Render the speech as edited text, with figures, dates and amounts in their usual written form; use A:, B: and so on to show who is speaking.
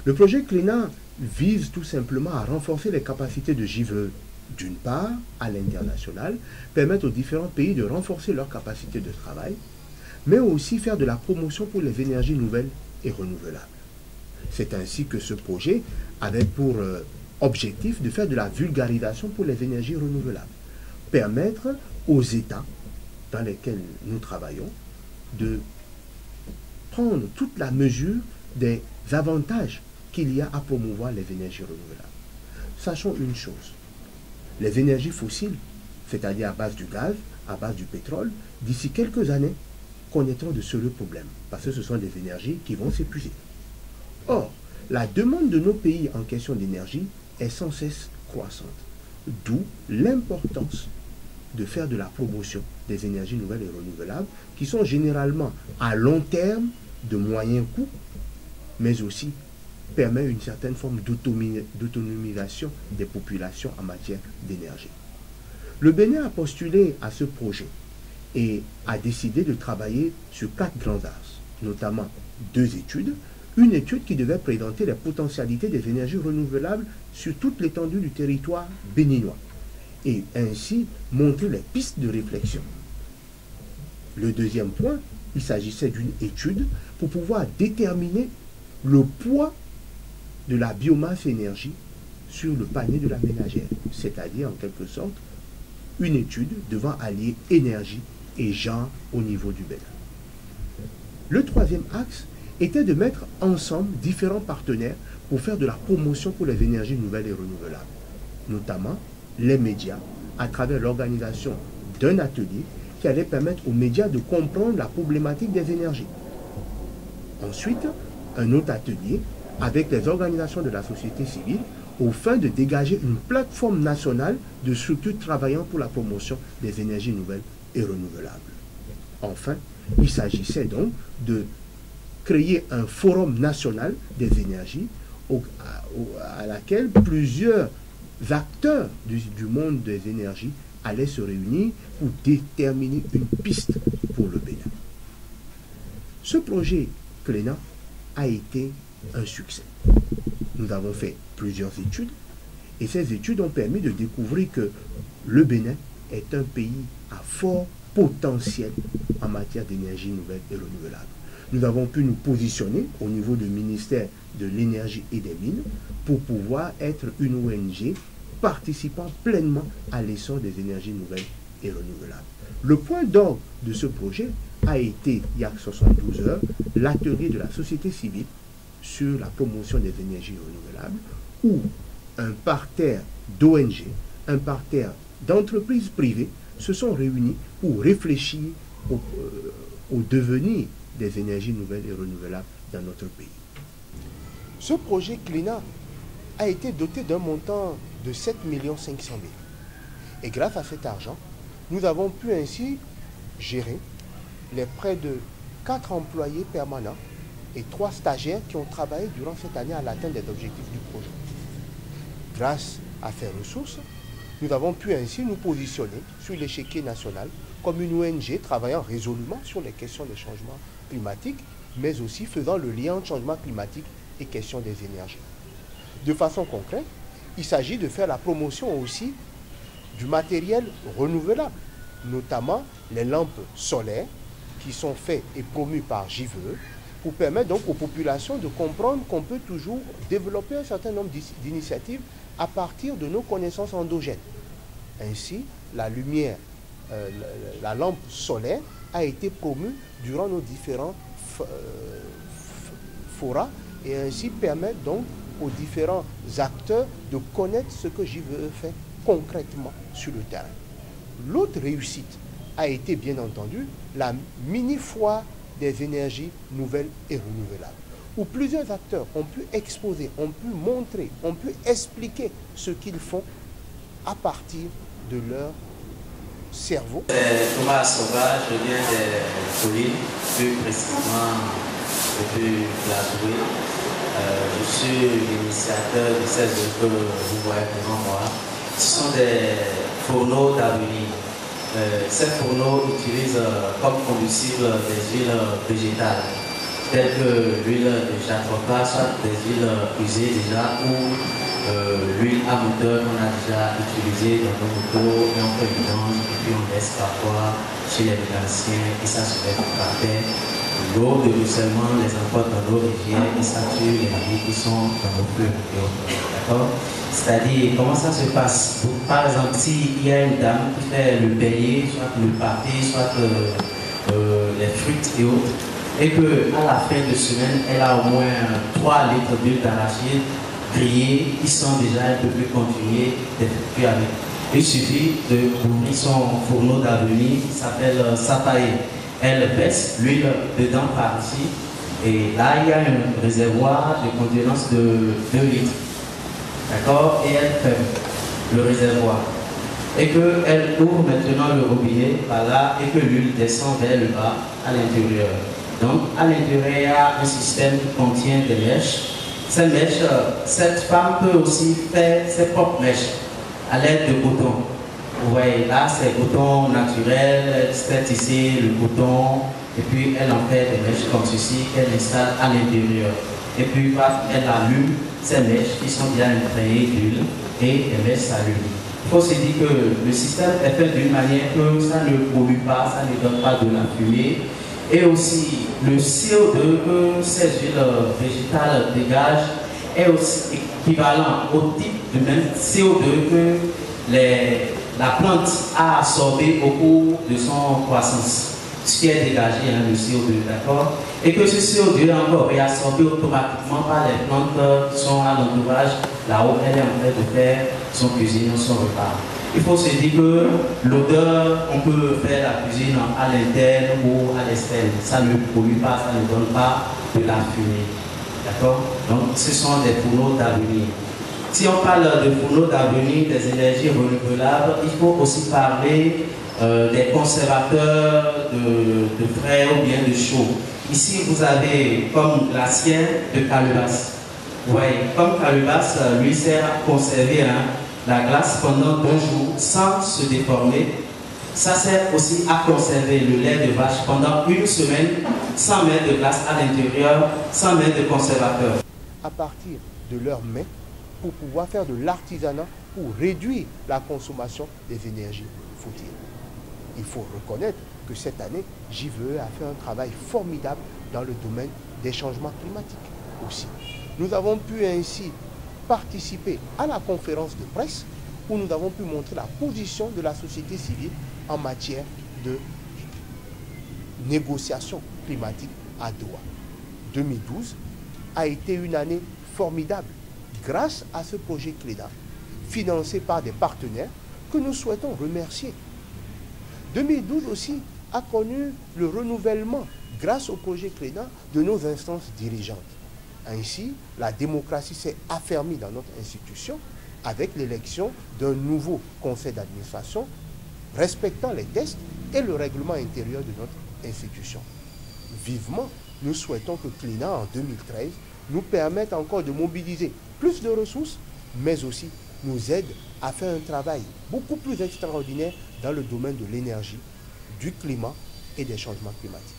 A: Le projet CLENA vise tout simplement à renforcer les capacités de JVE, d'une part, à l'international, permettre aux différents pays de renforcer leurs capacités de travail, mais aussi faire de la promotion pour les énergies nouvelles et renouvelables. C'est ainsi que ce projet avait pour objectif de faire de la vulgarisation pour les énergies renouvelables, permettre aux États dans lesquels nous travaillons de prendre toute la mesure des avantages qu'il y a à promouvoir les énergies renouvelables. Sachons une chose, les énergies fossiles, c'est-à-dire à base du gaz, à base du pétrole, d'ici quelques années, connaîtront de sérieux problèmes, parce que ce sont des énergies qui vont s'épuiser. Or, la demande de nos pays en question d'énergie est sans cesse croissante, d'où l'importance de faire de la promotion des énergies nouvelles et renouvelables, qui sont généralement à long terme, de moyen coût, mais aussi permet une certaine forme d'autonomisation des populations en matière d'énergie. Le Bénin a postulé à ce projet et a décidé de travailler sur 4 grands axes, notamment 2 études. Une étude qui devait présenter les potentialités des énergies renouvelables sur toute l'étendue du territoire béninois et ainsi montrer les pistes de réflexion. Le deuxième point, il s'agissait d'une étude pour pouvoir déterminer le poids de la biomasse énergie sur le panier de la ménagère, c'est-à-dire en quelque sorte une étude devant allier énergie et genre au niveau du Bénin. Le troisième axe était de mettre ensemble différents partenaires pour faire de la promotion pour les énergies nouvelles et renouvelables, notamment les médias, à travers l'organisation d'un atelier qui allait permettre aux médias de comprendre la problématique des énergies. Ensuite, un autre atelier avec les organisations de la société civile au fin de dégager une plateforme nationale de structures travaillant pour la promotion des énergies nouvelles et renouvelables. Enfin, il s'agissait donc de créer un forum national des énergies à laquelle plusieurs acteurs du monde des énergies allaient se réunir pour déterminer une piste pour le Bénin. Ce projet CLENA a été un succès. Nous avons fait plusieurs études et ces études ont permis de découvrir que le Bénin est un pays à fort potentiel en matière d'énergie nouvelle et renouvelable. Nous avons pu nous positionner au niveau du ministère de l'énergie et des mines pour pouvoir être une ONG participant pleinement à l'essor des énergies nouvelles et renouvelables. Le point d'orgue de ce projet a été, il y a 72 heures, l'atelier de la société civile sur la promotion des énergies renouvelables, où un parterre d'ONG, un parterre d'entreprises privées se sont réunis pour réfléchir au devenir des énergies nouvelles et renouvelables dans notre pays. Ce projet CLENA a été doté d'un montant de 7 500 000. Et grâce à cet argent, nous avons pu ainsi gérer les près de 4 employés permanents et 3 stagiaires qui ont travaillé durant cette année à l'atteinte des objectifs du projet. Grâce à ces ressources, nous avons pu ainsi nous positionner sur l'échiquier national comme une ONG travaillant résolument sur les questions des changements climatiques, mais aussi faisant le lien entre changement climatique et question des énergies. De façon concrète, il s'agit de faire la promotion aussi du matériel renouvelable, notamment les lampes solaires qui sont faites et promues par JVE, pour permettre donc aux populations de comprendre qu'on peut toujours développer un certain nombre d'initiatives à partir de nos connaissances endogènes. Ainsi, la lumière, la lampe solaire a été promue durant nos différents forats et ainsi permettre donc aux différents acteurs de connaître ce que JVE fait concrètement sur le terrain. L'autre réussite a été bien entendu la mini-foire des énergies nouvelles et renouvelables, où plusieurs acteurs ont pu exposer, ont pu montrer, ont pu expliquer ce qu'ils font à partir de leur cerveau.
B: Thomas Sauvage, je viens des collines, plus précisément depuis Glasgow. Je suis l'initiateur de ces œuvres que vous voyez devant moi. Ce sont des fourneaux d'avenir. ces fourneaux utilisent comme combustible des huiles végétales, telles que l'huile de jatropha, soit des huiles usées déjà, ou l'huile à moteur qu'on a déjà utilisée dans nos motos, et on fait du vidange, et puis on laisse parfois chez les mécaniciens, et ça se fait par terre. L'eau de ruissellement les emporte dans nos rivières, et ça tue les navires qui sont dans nos fleuves et autres. D'accord? C'est-à-dire, comment ça se passe? Par exemple, s'il y a une dame qui fait le beignet, soit le pâté, soit les fruits et autres, et qu'à la fin de semaine, elle a au moins 3 litres d'huile d'arachide grillée, qui sont déjà un peu plus continués d'être cuits avec. Il suffit d'ouvrir son fourneau d'avenir qui s'appelle Sapaé. Elle baisse l'huile dedans par ici, et là il y a un réservoir de contenance de 2 litres. D'accord? Et elle ferme le réservoir. Et qu'elle ouvre maintenant le robinet par là et que l'huile descend vers le bas à l'intérieur. Donc à l'intérieur, il y a un système qui contient des mèches. Ces mèches, cette femme peut aussi faire ses propres mèches à l'aide de coton. Vous voyez, là c'est coton naturel, elle fait tisser le coton et puis elle en fait des mèches comme ceci qu'elle installe à l'intérieur. Et puis elle allume ces mèches qui sont bien imprégnées d'huile et les mèches s'allument. Il faut se dire que le système est fait d'une manière que ça ne pollue pas, ça ne donne pas de la fumée. Et aussi le CO2 que ces huiles végétales dégagent est aussi équivalent au type de même CO2 que la plante a absorbé au cours de son croissance, ce qui est dégagé, hein, le CO2, d'accord? Et que ce CO2 est encore réabsorbé automatiquement par les plantes qui sont à l'entourage, là où elle est en train de faire son cuisine, son repas. Il faut se dire que l'odeur, on peut faire la cuisine à l'interne ou à l'externe. Ça ne pollue pas, ça ne donne pas de la fumée. D'accord? Donc, ce sont des fourneaux d'avenir. Si on parle de fourneaux d'avenir, des énergies renouvelables, il faut aussi parler des conservateurs de frais ou bien de chaud. Ici, vous avez comme glacier de calebasse. Vous voyez, comme calebasse, lui sert à conserver la glace pendant 2 jours sans se déformer. Ça sert aussi à conserver le lait de vache pendant 1 semaine sans mettre de glace à l'intérieur, sans mettre de conservateur.
A: À partir de leurs mains, pour pouvoir faire de l'artisanat, pour réduire la consommation des énergies fossiles. Il faut reconnaître que cette année, JVE a fait un travail formidable dans le domaine des changements climatiques aussi. Nous avons pu ainsi participer à la conférence de presse où nous avons pu montrer la position de la société civile en matière de négociation climatique à Doha. 2012 a été une année formidable grâce à ce projet CLENA, financé par des partenaires que nous souhaitons remercier. 2012 aussi a connu le renouvellement, grâce au projet CLENA, de nos instances dirigeantes. Ainsi, la démocratie s'est affermie dans notre institution avec l'élection d'un nouveau conseil d'administration respectant les tests et le règlement intérieur de notre institution. Vivement, nous souhaitons que CLENA en 2013 nous permette encore de mobiliser plus de ressources, mais aussi nous aide à faire un travail beaucoup plus extraordinaire dans le domaine de l'énergie, du climat et des changements climatiques.